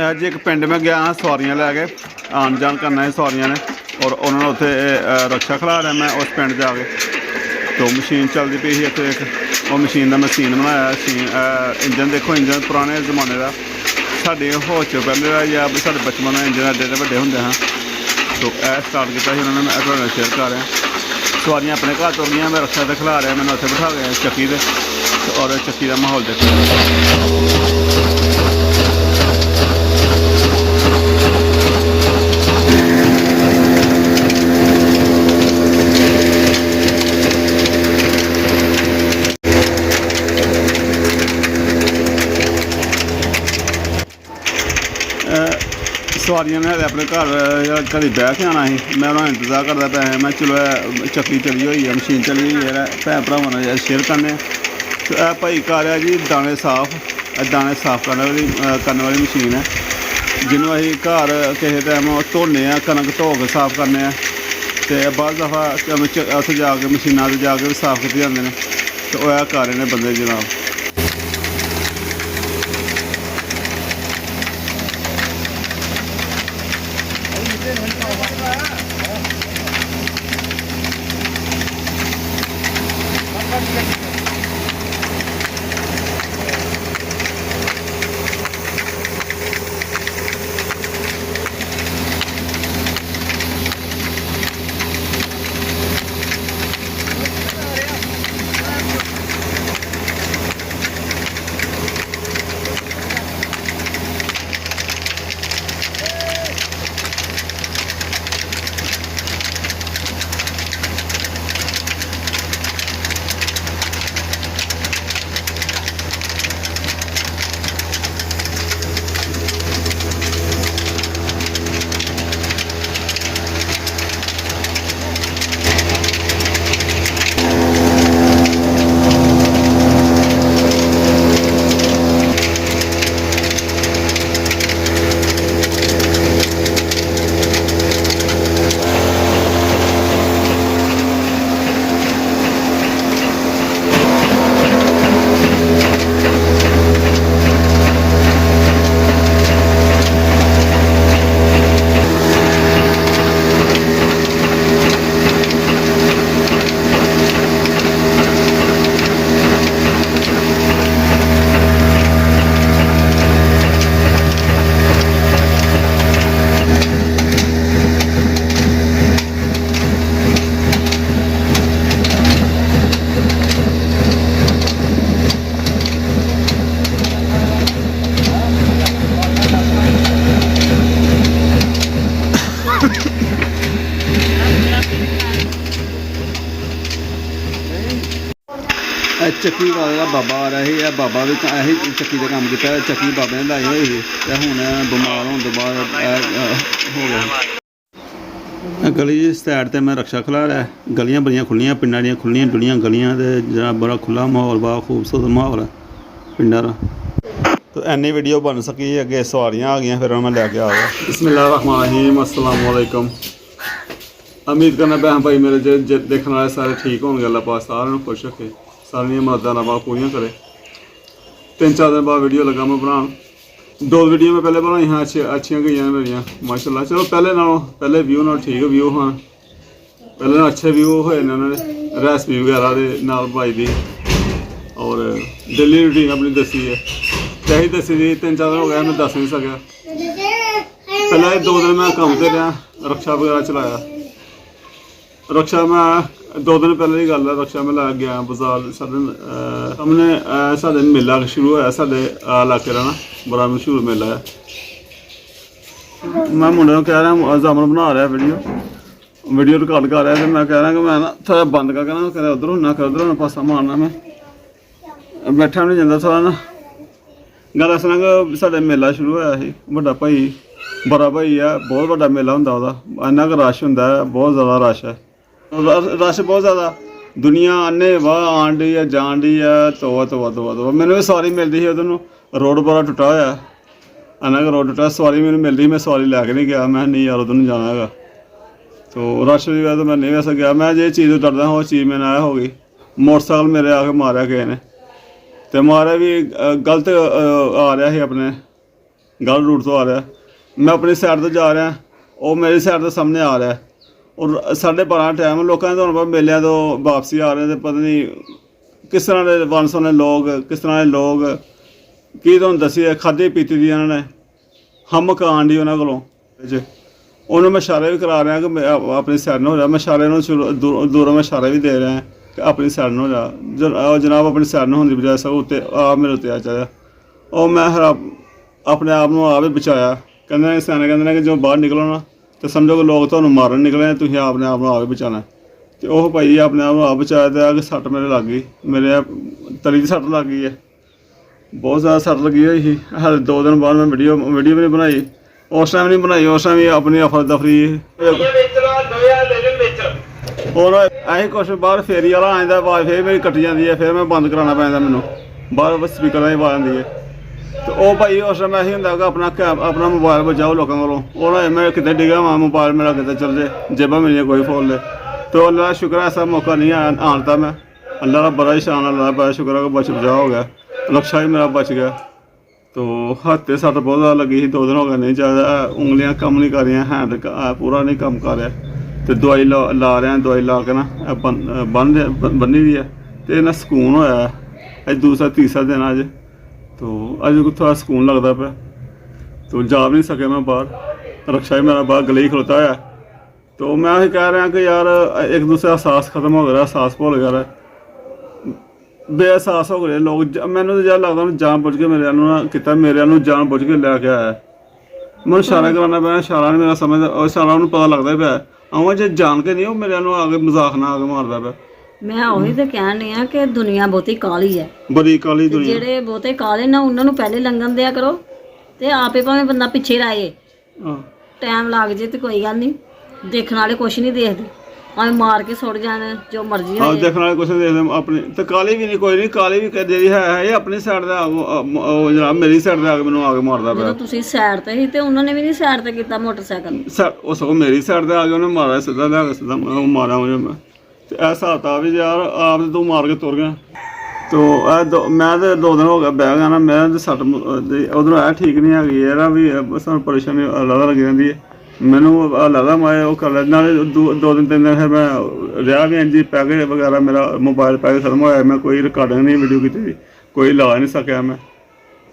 जी एक पिंड में गया हाँ सवारियां लैके आन जान करना है सवारियां ने और उन्होंने उत्थे रक्षा खिला रहा मैं उस पिंड जाके तो मशीन चलती पई ही इत्थे एक वो मशीन का मैं सीन बनाया इंजन देखो इंजन पुराने जमाने का साढ़े होश च पहले या साढ़े बचपन में इंजन एडे एडे बड़े होंगे हाँ तो यह स्टार्ट किया उन्होंने मैं थोड़े शेयर कर रहा सवारियां अपने घर तुर गई मैं रक्षा से खिला रहा मैंने उत्थे बिठा गया चक्की से और चक्की का माहौल देखो सवारियां ने अपने घर घड़ी बह के आना ही मैं उन्होंने इंतजार करता पाया मैं चलो चक्की चली हुई है मशीन चली हुई है भैन भरावां ने शेयर करने तो यह भाई घर है जी दाने साफ करने वाली मशीन है जिन्होंने असीं घर किसी टाइम धोने कनक धो के साफ करने तो बाद दफा उत्थे जाके मशीनों से जाके भी साफ किए जाते हैं तो वह कर रहे हैं बंदे जनाब। ਚੱਕੀ ਵਾਲਾ ਬਾਬਾ ਆ ਰਿਹਾ ਸੀ ਇਹ ਬਾਬਾ ਵੀ ਇਹੀ ਚੱਕੀ ਦਾ ਕੰਮ ਕੀਤਾ ਚੱਕੀ ਬਾਬੇ ਨੇ ਲਾਈ ਹੋਈ ਸੀ ਤੇ ਹੁਣ ਬਿਮਾਰ ਹੋਣ ਤੋਂ ਬਾਅਦ ਹੋ ਗਿਆ ਗਲੀ ਦੀ ਸਾਈਡ ਤੇ ਮੈਂ ਰਕਸ਼ਾ ਖਿਲਾ ਰਿਹਾ ਗਲੀਆਂ ਬੜੀਆਂ ਖੁੱਲੀਆਂ ਪਿੰਡਾਂ ਦੀਆਂ ਖੁੱਲੀਆਂ ਡੁੱਲੀਆਂ ਗਲੀਆਂ ਤੇ ਜਿਹੜਾ ਬੜਾ ਖੁੱਲਾ ਮਾਹੌਲ ਬੜਾ ਖੂਬਸੂਰਤ ਮਾਹੌਲ ਹੈ ਪਿੰਡਾਂ ਦਾ तो इन्नी वीडियो बन सकी अगे सवारियां आ गई फिर मैं लैके आ गया। बिस्मिल्लाहिर्रहमानिर्रहीम अस्सलाम वालेकुम। उम्मीद करना भैन भाई मेरे जे देखने वाले सारे ठीक होंगे अल्लाह पाक सारे खुश रखे सारियां मुरादां अल्लाह पाक पूरियां करे। 3-4 दिन बाद वीडियो लगा मैं बनान 2 वीडियो मैं पहले बनाई हाँ अच्छियां गई मेरिया माशाल्लाह चलो पहले व्यू नाल ठीक व्यू हाँ पहले ना अच्छे व्यू होए ने रेसिपी वगैरह दे नाल भाई दी और डेली रूटीन अपनी दसी है यही दसी दी 3-4 दिन हो गया मैं दस नहीं सकिया पहले 2 दिन मैं काम से रहा रक्षा वगैरह चलाया रक्षा मैं 2 दिन पहले की गल है रक्षा में लै गया बाजार सामने साढ़े मेला शुरू होया साढ़े इलाके का ना बड़ा मशहूर मेला है मैं मुंडे को कह रहा जामन बना रहा वीडियो रिकॉर्ड कर रहा है मैं कह रहा कि मैं ना थोड़ा बंद करके ना कदें उधर होना कदें उधर होना पासा मारना मैं बैठा नहीं जाता थोड़ा ना गल इस तरह कि साढ़े मेला शुरू होया ही बड़ा भाई बड़ा भाई है बहुत बड़ा मेला होंदा ओहदा इन्ना क रश होंदा है बहुत ज़्यादा रश है रश बहुत ज़्यादा दुनिया अन्ने वाह आन डी है जान डी है तोबा मैंने भी सवारी मिलती ही उधर रोड बड़ा टुटा होया इन्ना क रोड टुटा सवारी मैंने मिलती मैं सवारी लैके नहीं गया मैं नहीं यार उधर नहीं जाना है तो रश की वजह तो मैं नहीं वैसे गया मैं जो चीज़ डरदा हाँ वो चीज़ मैंने आया हो गई मोटरसाइकिल मेरे आके मारा किसी ने तो मारे भी गलत आ रहा है अपने ਗਲਤ ਰੂਟ ਤੋਂ ਆ ਰਿਹਾ, ਮੈਂ ਆਪਣੀ ਸਾਈਡ ਤੋਂ ਜਾ ਰਿਹਾ, ਉਹ ਮੇਰੀ ਸਾਈਡ ਤੋਂ ਸਾਹਮਣੇ ਆ ਰਿਹਾ। ਔਰ 12:30 ਟਾਈਮ, ਲੋਕਾਂ ਨੇ ਤੁਹਾਨੂੰ ਪਤਾ ਮੇਲਿਆਂ ਤੋਂ ਵਾਪਸੀ ਆ ਰਹੇ ਤੇ ਪਤਾ ਨਹੀਂ ਕਿਸ ਤਰ੍ਹਾਂ ਦੇ ਵੰਨ-ਸੁਵੰਨੇ ਲੋਕ, ਕਿਸ ਤਰ੍ਹਾਂ ਦੇ ਲੋਕ, ਕੀ ਤੁਹਾਨੂੰ ਦੱਸੀਏ, ਖਾਧੀ ਪੀਤੀ ਦੀ ਇਹਨਾਂ ਨੇ ਹਮ ਕਾਣ ਦੀ ਉਹਨਾਂ ਕੋਲੋਂ। ਉਹਨੂੰ ਮੈਂ ਇਸ਼ਾਰੇ ਵੀ ਕਰਾ ਰਿਹਾ ਕਿ ਮੈਂ ਆਪਣੀ ਸਾਈਡ ਨੂੰ ਹੋ ਜਾ, ਮੈਂ ਇਸ਼ਾਰੇ ਨੂੰ ਦੂਰੋਂ ਮੈਂ ਇਸ਼ਾਰੇ ਵੀ ਦੇ ਰਿਹਾ ਕਿ ਆਪਣੀ ਸਾਈਡ ਨੂੰ ਹੋ ਜਾ, ਜਨਾਬ ਆਪਣੀ ਸਾਈਡ ਨੂੰ ਹੋਣ ਦੀ ਬਜਾਏ ਸਭ ਉੱਤੇ ਆ ਮੇਰੇ ਉੱਤੇ ਆ ਚਾਹਿਆ। ਉਹ ਮੈਂ ਆਪਣੇ ਆਪ ਨੂੰ ਆਪ ਹੀ ਬਚਾਇਆ। ਕਹਿੰਦੇ ਨੇ ਸਿਆਣੇ ਕਹਿੰਦੇ ਨੇ ਕਿ ਜੋ ਬਾਹਰ ਨਿਕਲੋ ਨਾ ਤੇ ਸਮਝੋ ਕਿ ਲੋਕ ਤੁਹਾਨੂੰ ਮਾਰਨ ਨਿਕਲੇ, ਤੁਸੀਂ ਆਪਣੇ ਆਪ ਨੂੰ ਆਪ ਹੀ ਬਚਾਉਣਾ। ਅਤੇ ਉਹ ਭਾਈ ਆਪਣੇ ਆਪ ਨੂੰ ਆਪ ਬਚਾਇਆ ਤੇ ਆ ਕੇ ਸੱਟ ਮੇਰੇ ਲੱਗ ਗਈ, ਮੇਰੇ ਤਲੀ ਦੀ ਸੱਟ ਲੱਗ ਗਈ ਹੈ, ਬਹੁਤ ਜ਼ਿਆਦਾ ਸੱਟ ਲੱਗੀ ਹੋਈ ਸੀ। ਹਾਲੇ 2 ਦਿਨ ਬਾਅਦ ਮੈਂ ਵੀਡੀਓ ਵੀ ਨਹੀਂ ਬਣਾਈ, ਉਸ ਟਾਈਮ ਨਹੀਂ ਬਣਾਈ, ਉਸ ਟਾਈਮ ਵੀ ਆਪਣੀ ਅਫਰ ਦਫਰੀ ਹੁਣ ਇਹੀ ਕੁਛ ਬਾਹਰ ਫੇਰੀ ਵਾਲਾ ਆਉਂਦਾ, ਆਵਾਜ਼ ਫਿਰ ਮੇਰੀ ਕੱਟੀ ਜਾਂਦੀ ਹੈ, ਫਿਰ ਮੈਂ ਬੰਦ ਕਰਾਉਣਾ ਪੈਂਦਾ ਮੈਨੂੰ, ਬਾਹਰ ਸਪੀਕਰ ਦੀ ਆਵਾਜ਼ ਆਉਂਦੀ ਹੈ। ਤੇ ਉਹ ਭਾਈ ਉਸ ਟਾਈਮ ਇਹੀ ਹੁੰਦਾ ਕਿ ਆਪਣਾ ਮੋਬਾਈਲ ਬਚਾਓ ਲੋਕਾਂ ਕੋਲੋਂ। ਉਹ ਮੈਂ ਕਿਤੇ ਡਿੱਗਾ ਵਾ, ਮੋਬਾਈਲ ਮੇਰਾ ਕਿਤੇ ਚੱਲ ਜੇ, ਜੇਬਾਂ ਮੇਰੀਆਂ ਕੋਈ ਫੋਨ ਲੈ। ਤੇ ਅੱਲਾ ਦਾ ਸ਼ੁਕਰ ਐਸਾ ਮੌਕਾ ਨਹੀਂ ਆਉਣ ਮੈਂ, ਅੱਲਾ ਦਾ ਬੜਾ ਹੀ ਸ਼ਾਨ, ਅੱਲਾ ਦਾ ਬੜਾ ਸ਼ੁਕਰ ਹੈ ਕਿ ਬਚਾ ਹੋ ਗਿਆ, ਰਕਸ਼ਾ ਹੀ ਮੇਰਾ ਬਚ ਗਿਆ। ਤੋ ਹੱਥ 'ਤੇ ਸੱਟ ਬਹੁਤ ਜ਼ਿਆਦਾ ਲੱਗੀ ਸੀ, 2 ਦਿਨ ਹੋ ਗਏ ਨਹੀਂ ਚਾਹੀਦਾ, ਉਂਗਲੀਆਂ ਕੰਮ ਨਹੀਂ ਕਰ ਰਹੀਆਂ, ਹੈਂਡ ਪੂਰਾ ਨਹੀਂ ਕੰਮ ਕਰ ਰਿਹਾ। ਅਤੇ ਦਵਾਈ ਲਾ ਰਿਹਾ, ਦਵਾਈ ਲਾ ਕੇ ਨਾ ਬੰਨੀ ਦੀ ਹੈ ਅਤੇ ਇਹਨਾਂ ਸਕੂਨ ਹੋਇਆ। ਅੱਜ ਦੂਸਰਾ ਤੀਸਰਾ ਦਿਨ ਅੱਜ, ਤੋ ਅੱਜ ਥੋੜ੍ਹਾ ਸਕੂਨ ਲੱਗਦਾ ਪਿਆ। ਤੋ ਜਾ ਵੀ ਨਹੀਂ ਸਕਿਆ ਮੈਂ ਬਾਹਰ, ਰਕਸ਼ਾ ਹੀ ਮੇਰਾ ਬਾਹਰ ਗਲੇ ਹੀ ਖਲੋਤਾ ਹੋਇਆ। ਤੋ ਮੈਂ ਇਹ ਕਹਿ ਰਿਹਾ ਕਿ ਯਾਰ ਇੱਕ ਦੂਸਰੇ ਦਾ ਅਹਿਸਾਸ ਖਤਮ ਹੋ ਗਿਆ, ਅਹਿਸਾਸ ਭੁੱਲ ਗਿਆ, ਬੇਅਹਿਸਾਸ ਹੋ ਗਏ ਲੋਕ। ਮੈਨੂੰ ਤਾਂ ਜਦ ਲੱਗਦਾ ਉਹਨੂੰ ਜਾਣ ਬੁੱਝ ਕੇ ਮੇਰੇ ਨੂੰ ਨਾ ਕੀਤਾ, ਮੇਰੇ ਨੂੰ ਜਾਣ ਬੁੱਝ ਕੇ ਲੈ ਕੇ ਆਇਆ। ਮੈਨੂੰ ਇਸ਼ਾਰਾ ਕਰਾਉਣਾ ਪਿਆ, ਇਸ਼ਾਰਾ ਨਹੀਂ ਮੇਰਾ ਸਮਝਦਾ, ਉਹ ਇਸ਼ਾਰਾ ਉਹਨੂੰ ਪਤਾ ਲੱਗਦਾ ਪਿਆ, ਆਵਾਂ ਜੇ ਜਾਣ ਕੇ ਨਹੀਂ ਉਹ ਮੇਰੇ ਨੂੰ ਆ ਕੇ ਮਜ਼ਾਕ ਨਾਲ ਆ ਕੇ ਮਾਰਦਾ ਪਿਆ। ਮੈਂ ਉਹੀ ਤਾਂ ਕਹਿਣ ਡਈ ਆ ਕਿ ਦੁਨੀਆ ਬਹੁਤੀ ਕਾਲੀ ਹੈ, ਬੜੀ ਕਾਲੀ ਦੁਨੀਆ। ਜਿਹੜੇ ਬਹੁਤੇ ਕਾਲੇ ਨਾ ਉਹਨਾਂ ਨੂੰ ਪਹਿਲੇ ਲੰਘਣ ਦਿਆ ਕਰੋ, ਤੇ ਆਪੇ ਭਾਵੇਂ ਬੰਦਾ ਪਿੱਛੇ ਰਹੇ, ਟਾਈਮ ਲੱਗ ਜੇ ਤੇ ਕੋਈ ਗੱਲ ਨਹੀਂ, ਦੇਖਣ ਵਾਲੇ ਕੁਛ ਨਹੀਂ ਦੇਖਦੇ, ਭਾਵੇਂ ਮਾਰ ਕੇ ਸੁੱਟ ਜਾਣ, ਜੋ ਮਰਜ਼ੀ ਹੋਏ। ਦੇਖਣ ਵਾਲੇ ਕੁਛ ਨਹੀਂ ਦੇਖਦੇ ਆਪਣੀ, ਤੇ ਕਾਲੀ ਵੀ ਨਹੀਂ, ਕੋਈ ਨਹੀਂ, ਕਾਲੀ ਵੀ ਜਿਹੜੀ ਹੈ ਇਹ ਆਪਣੀ ਸਾਈਡ ਦਾ, ਉਹ ਜਨਾਬ ਮੇਰੀ ਸਾਈਡ ਤੇ ਆ ਕੇ ਮੈਨੂੰ ਆ ਕੇ ਮਾਰਦਾ ਪਿਆ। ਜਦੋਂ ਤੁਸੀਂ ਸਾਈਡ ਤੇ ਸੀ ਤੇ ਉਹਨਾਂ ਨੇ ਵੀ ਨਹੀਂ ਸਾਈਡ ਤੇ ਕੀਤਾ ਮੋਟਰਸਾਈਕਲ, ਉਹ ਸਗੋਂ ਮੇਰੀ ਸਾਈਡ ਤੇ ਆ ਕੇ ਉਹਨੇ ਮਾਰਿਆ, ਸਿੱਧਾ ਲਿਆ ਕੇ ਸਿੱਧਾ ਮਾਰਿਆ ਮੈਂ। ਤੇ ਇਹ ਹਿਸਾਬ ਤਾਂ ਵੀ ਯਾਰ ਆਪ ਤੇ ਤੂੰ ਮਾਰ ਕੇ ਤੁਰ ਗਿਆ। ਤੋ ਇਹ ਮੈਂ ਤਾਂ 2 ਦਿਨ ਹੋ ਗਿਆ ਬਹਿ ਗਿਆ ਨਾ, ਮੈਂ ਤਾਂ ਸੱਟ ਉਧਰੋਂ ਇਹ ਠੀਕ ਨਹੀਂ ਹੈਗੀ ਯਾਰ, ਵੀ ਸਾਨੂੰ ਪਰੇਸ਼ਾਨੀ ਅਲੱਗ ਲੱਗੀ ਰਹਿੰਦੀ ਹੈ। ਮੈਨੂੰ ਲੱਗਦਾ ਮੈਂ ਉਹ ਕਰ ਲੈ, ਨਾਲੇ 2 ਦਿਨ 3 ਦਿਨ ਫਿਰ ਮੈਂ ਰਿਹਾ ਵੀ ਇੰਝ, ਪੈਕੇਜ ਵਗੈਰਾ ਮੇਰਾ ਮੋਬਾਈਲ ਪੈਕੇਜ ਖਤਮ ਹੋਇਆ, ਮੈਂ ਕੋਈ ਰਿਕਾਰਡਿੰਗ ਨਹੀਂ ਵੀਡੀਓ ਕੀਤੀ, ਕੋਈ ਲਾ ਨਹੀਂ ਸਕਿਆ ਮੈਂ।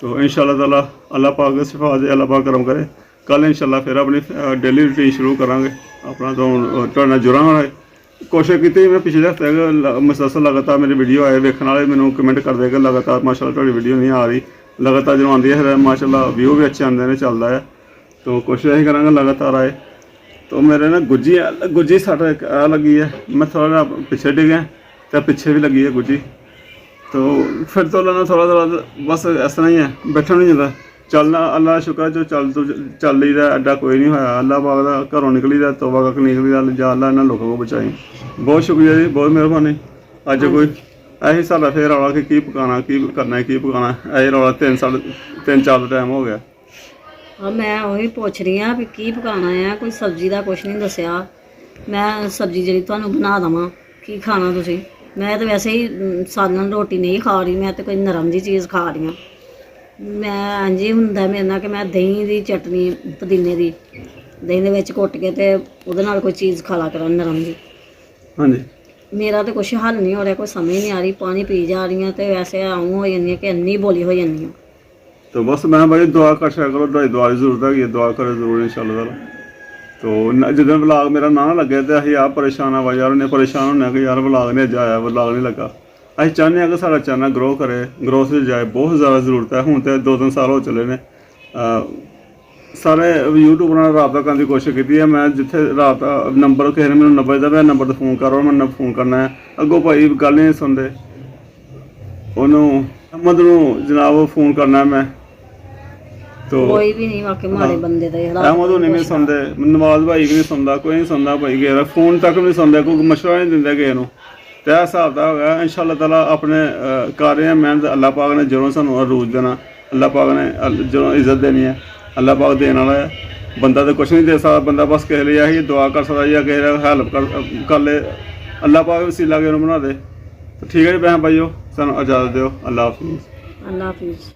ਤੋ ਇਨਸ਼ਾਅੱਲਾ ਤਾਲਾ ਅੱਲਾਹ ਪਾਕ ਸ਼ਿਫਾ ਦੇ, ਅੱਲਾਹ ਪਾਕ ਕਰਮ ਕਰੇ। ਕੱਲ੍ਹ ਇਨਸ਼ਾਅੱਲਾ ਫਿਰ ਆਪਣੀ ਡੇਲੀ ਰੂਟੀਨ ਸ਼ੁਰੂ ਕਰਾਂਗੇ ਆਪਣਾ। ਤੁਹਾਡੇ ਨਾਲ ਜੁੜਾਂਗੇ। ਕੋਸ਼ਿਸ਼ ਕੀਤੀ ਮੈਂ ਪਿਛਲੇ ਹਫ਼ਤੇ ਮੁਸਲਸਲ ਲਗਾਤਾਰ ਮੇਰੀ ਵੀਡੀਓ ਆਏ, ਵੇਖਣ ਵਾਲੇ ਮੈਨੂੰ ਕਮੈਂਟ ਕਰਦੇ ਕਿ ਲਗਾਤਾਰ ਮਾਸ਼ਾਅੱਲਾ ਤੁਹਾਡੀ ਵੀਡੀਓ ਨਹੀਂ ਆ ਰਹੀ, ਲਗਾਤਾਰ ਜਦੋਂ ਆਉਂਦੀ ਹੈ ਫਿਰ ਮਾਸ਼ਾਅੱਲਾ ਵਿਊ ਵੀ ਅੱਛੇ ਆਉਂਦੇ ਨੇ, ਚੱਲਦਾ ਹੈ। ਤੋ ਕੋਸ਼ਿਸ਼ ਇਹੀ ਕਰਾਂਗਾ ਲਗਾਤਾਰ ਆਏ। ਤੋ ਮੇਰੇ ਨਾ ਗੁੱਜੀ ਸੱਟ ਇੱਕ ਆ ਲੱਗੀ ਹੈ, ਮੈਂ ਥੋੜ੍ਹਾ ਜਿਹਾ ਪਿੱਛੇ ਡਿੱਗਿਆ ਅਤੇ ਪਿੱਛੇ ਵੀ ਲੱਗੀ ਹੈ ਗੁੱਜੀ। ਤੋ ਫਿਰ ਤੋਂ ਲੈਣਾ ਥੋੜ੍ਹਾ ਬਸ ਇਸ ਤਰ੍ਹਾਂ ਹੀ ਹੈ, ਬੈਠਣ ਨਹੀਂ ਜਾਂਦਾ, ਚੱਲਣਾ ਅੱਲਾ ਦਾ ਸ਼ੁਕਰ ਜੋ ਚੱਲ ਲਈਦਾ, ਐਡਾ ਕੋਈ ਨਹੀਂ ਹੋਇਆ। ਅੱਲਾ ਪਾਕ ਦਾ ਘਰੋਂ ਨਿਕਲੀਦਾ, ਤੋਬਾ ਕਰਕੇ ਨਿਕਲੀਦਾ, ਜਾਂ ਅੱਲਾ ਇਹਨਾਂ ਲੋਕਾਂ ਕੋਲ ਬਚਾਈ। ਬਹੁਤ ਸ਼ੁਕਰੀਆ ਜੀ, ਬਹੁਤ ਮਿਹਰਬਾਨੀ। ਅੱਜ ਕੋਈ ਇਹੀ ਸਾਡਾ ਫਿਰ ਰੌਲਾ ਕਿ ਕੀ ਪਕਾਉਣਾ, ਕੀ ਕਰਨਾ, ਕੀ ਪਕਾਉਣਾ, ਇਹ ਰੌਲਾ 3-4 ਦਾ ਟਾਈਮ ਹੋ ਗਿਆ। ਮੈਂ ਉਹੀ ਪੁੱਛ ਰਹੀ ਹਾਂ ਵੀ ਕੀ ਪਕਾਉਣਾ ਆ, ਕੋਈ ਸਬਜ਼ੀ ਦਾ ਕੁਛ ਨਹੀਂ ਦੱਸਿਆ। ਮੈਂ ਸਬਜ਼ੀ ਜਿਹੜੀ ਤੁਹਾਨੂੰ ਬਣਾ ਦੇਵਾਂ, ਕੀ ਖਾਣਾ ਤੁਸੀਂ? ਮੈਂ ਤਾਂ ਵੈਸੇ ਹੀ ਸਾਲਨ ਰੋਟੀ ਨਹੀਂ ਖਾ ਰਹੀ, ਮੈਂ ਤਾਂ ਕੋਈ ਨਰਮ ਜਿਹੀ ਚੀਜ਼ ਖਾ ਰਹੀ ਹਾਂ। ਮੈਂ ਇੰਝ ਹੀ ਹੁੰਦਾ ਮੇਰੇ ਨਾਲ ਕਿ ਮੈਂ ਦਹੀਂ ਦੀ ਚਟਨੀ, ਪੁਦੀਨੇ ਦੀ ਦਹੀਂ ਦੇ ਵਿੱਚ ਘੁੱਟ ਕੇ ਤੇ ਉਹਦੇ ਨਾਲ ਕੋਈ ਚੀਜ਼ ਖਾ ਲਾ ਕਰਾਂ ਨਰਮ ਜੀ। ਹਾਂਜੀ, ਮੇਰਾ ਤਾਂ ਕੁਛ ਹੱਲ ਨਹੀਂ ਹੋ ਰਿਹਾ, ਕੋਈ ਸਮਝ ਨਹੀਂ ਆ ਰਹੀ, ਪਾਣੀ ਪੀ ਜਾ ਰਹੀ ਹਾਂ ਤੇ ਵੈਸੇ ਆਉਂ ਹੋ ਜਾਂਦੀ ਹਾਂ ਕਿ ਇੰਨੀ ਬੋਲੀ ਹੋ ਜਾਂਦੀ ਹਾਂ। तो बस मैं भाई दुआ कर सकता करो, दुआ की जरूरत है, दुआ करो जरूर इंशाल्लाह ताला। तो जिस व्लॉग मेरा ना लगे तो अं आप परेशान आ यार, उन्हें परेशान होने कि यार व्लॉग नहीं अज आया, व्लॉग नहीं लगा। अं चाहते हैं कि सारा चैनल ग्रो करे, ग्रोथ से जाए, बहुत ज़्यादा जरूरत है। हूँ तो 2-3 साल हो चले ने सारे यूट्यूबर ने रबता करने की कोशिश की है। मैं जिथे रबता नंबर किसी ने मैंने नंबर दिता, नंबर तो फोन करो, मैं फोन करना है, अगों भाई गल नहीं सुनते, उन्होंने अहमद नूं जनाब फोन करना मैं, तो कोई भी नहीं वाकई माड़े बंदे दा यार, अहमद होनी नहीं सुनते, नवाज भाई भी नहीं सुनता, कोई नहीं सुनता भाई किसी फोन तक नहीं सुनते, कोई मशवरा नहीं दिंदे किसी नूं। तो यह हिसाब का होगा इंशाअल्लाह ताला। अपने कर रहे हैं मेहनत, अल्लाह पाक ने जदों सानूं अरूज देना, अल्लाह पाक ने जदों इज्जत देनी है, अल्लाह पाक देने वाला है। बंदा तो कुछ नहीं दे सकता, बंदा बस किसी लिए यही दुआ कर सकता या किसी हेल्प कर ले, अल्लाह पाक वसीला के बना दे। तो ठीक है जी बहन भाइयों, सानूं इजाज़त दिओ, अल्लाह हाफिज़। अल्लाह हाफिज़।